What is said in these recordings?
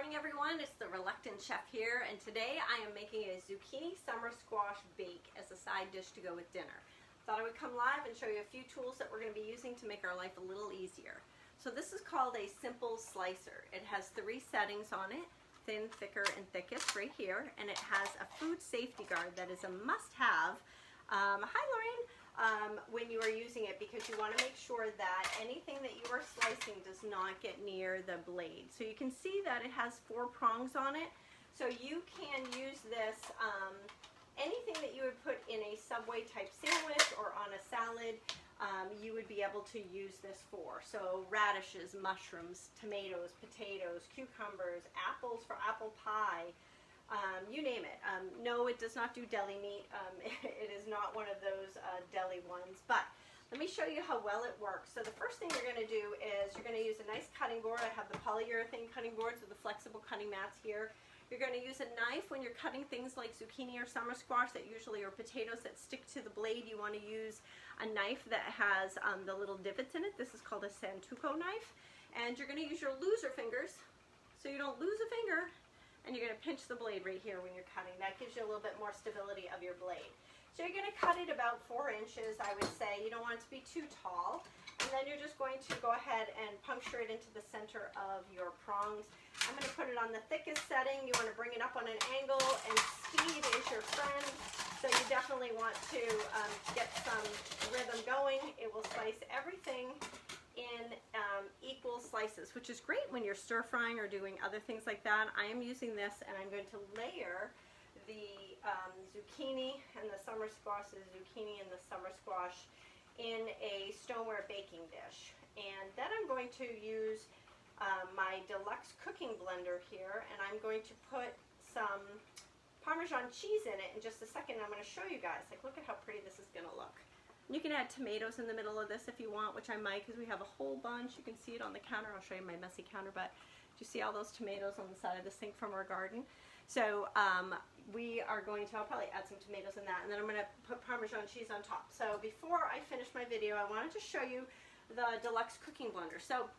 morning, everyone. It's the Reluctant Chef here, and today I am making a zucchini summer squash bake as a side dish to go with dinner. Thought I would come live and show you a few tools that we're going to be using to make our life a little easier. So this is called a simple slicer. It has 3 settings on it: thin, thicker, and thickest right here, and it has a food safety guard that is a must-have. Hi, Lorraine. When you are using it, because you want to make sure that anything that you are slicing does not get near the blade. So you can see that it has 4 prongs on it, so you can use this anything that you would put in a Subway type sandwich or on a salad. You would be able to use this for. So radishes, mushrooms, tomatoes, potatoes, cucumbers, apples for apple pie, you name it. No, it does not do deli meat. It is not one of those deli ones, but let me show you how well it works. So the first thing you're going to do is you're going to use a nice cutting board. I have the polyurethane cutting boards with the flexible cutting mats here. You're going to use a knife when you're cutting things like zucchini or summer squash that usually are potatoes that stick to the blade. You want to use a knife that has the little divots in it. This is called a Santoku knife. And you're going to use your loser fingers so you don't lose a finger. And you're going to pinch the blade right here when you're cutting. That gives you a little bit more stability of your blade. So you're going to cut it about 4 inches, I would say. You don't want it to be too tall. And then you're just going to go ahead and puncture it into the center of your prongs. I'm going to put it on the thickest setting. You want to bring it up on an angle, and speed is your friend. So you definitely want to get some rhythm going. It will slice everything in equal slices, which is great when you're stir frying or doing other things like that. I am using this, and I'm going to layer the zucchini and the summer squash, in a stoneware baking dish. And then I'm going to use my deluxe cooking blender here, and I'm going to put some Parmesan cheese in it in just a second. I'm going to show you guys. Like, look at how pretty this is going to look. You can add tomatoes in the middle of this if you want, which I might, because we have a whole bunch. You can see it on the counter. I'll show you my messy counter, but do you see all those tomatoes on the side of the sink from our garden? So we are going to, I'll probably add some tomatoes in that, and then I'm going to put Parmesan cheese on top. So before I finish my video, I wanted to show you the deluxe cooking blender. So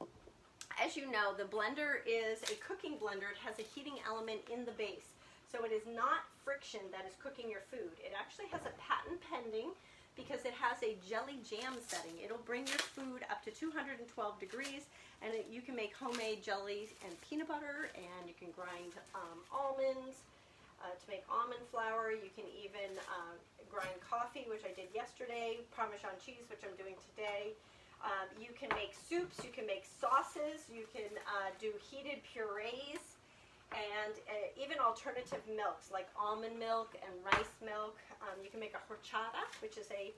as you know, the blender is a cooking blender. It has a heating element in the base. So it is not friction that is cooking your food. It actually has a patent pending, because it has a jelly jam setting. It'll bring your food up to 212 degrees, and you can make homemade jellies and peanut butter, and you can grind almonds to make almond flour. You can even grind coffee, which I did yesterday, Parmesan cheese, which I'm doing today. You can make soups, you can make sauces, you can do heated purees, and even alternative milks like almond milk and rice milk. You can make a horchata, which is a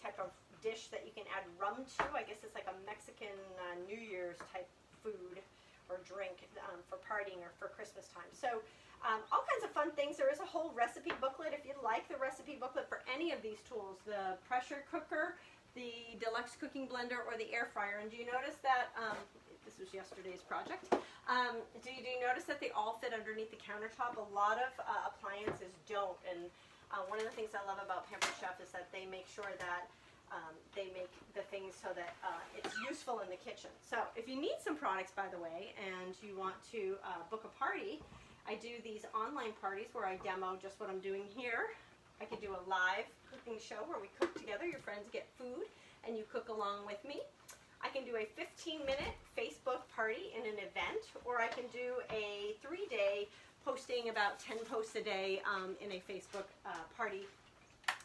type of dish that you can add rum to. I guess it's like a Mexican New Year's type food or drink for partying or for Christmas time. So all kinds of fun things. There is a whole recipe booklet if you like the recipe booklet for any of these tools: the pressure cooker, the deluxe cooking blender, or the air fryer. And do you notice that this was yesterday's project? Do you notice that they all fit underneath the countertop? A lot of appliances don't, and one of the things I love about Pampered Chef is that they make sure that they make the things so that it's useful in the kitchen. So if you need some products, by the way, and you want to book a party, I do these online parties where I demo just what I'm doing here. I could do a live cooking show where we cook together. Your friends get food and you cook along with me. I can do a 15-minute Facebook party in an event, or I can do a 3-day posting about 10 posts a day in a Facebook party.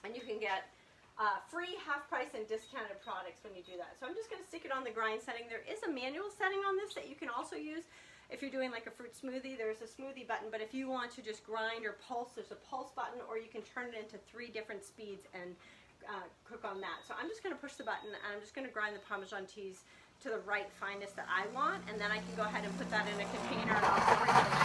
And you can get free, half price, and discounted products when you do that. So I'm just going to stick it on the grind setting. There is a manual setting on this that you can also use. If you're doing like a fruit smoothie, there's a smoothie button, but if you want to just grind or pulse, there's a pulse button, or you can turn it into 3 different speeds and cook on that. So I'm just going to push the button, and I'm just going to grind the Parmesan cheese to the right fineness that I want, and then I can go ahead and put that in a container, and I'll bring it.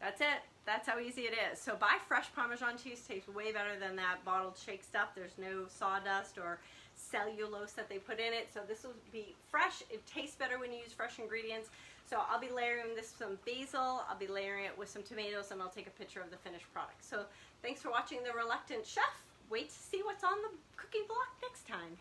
That's it. That's how easy it is. So buy fresh Parmesan cheese. Tastes way better than that bottled shake stuff. There's no sawdust or cellulose that they put in it. So this will be fresh. It tastes better when you use fresh ingredients. So I'll be layering this with some basil. I'll be layering it with some tomatoes, and I'll take a picture of the finished product. So thanks for watching The Reluctant Chef. Wait to see what's on the cooking block next time.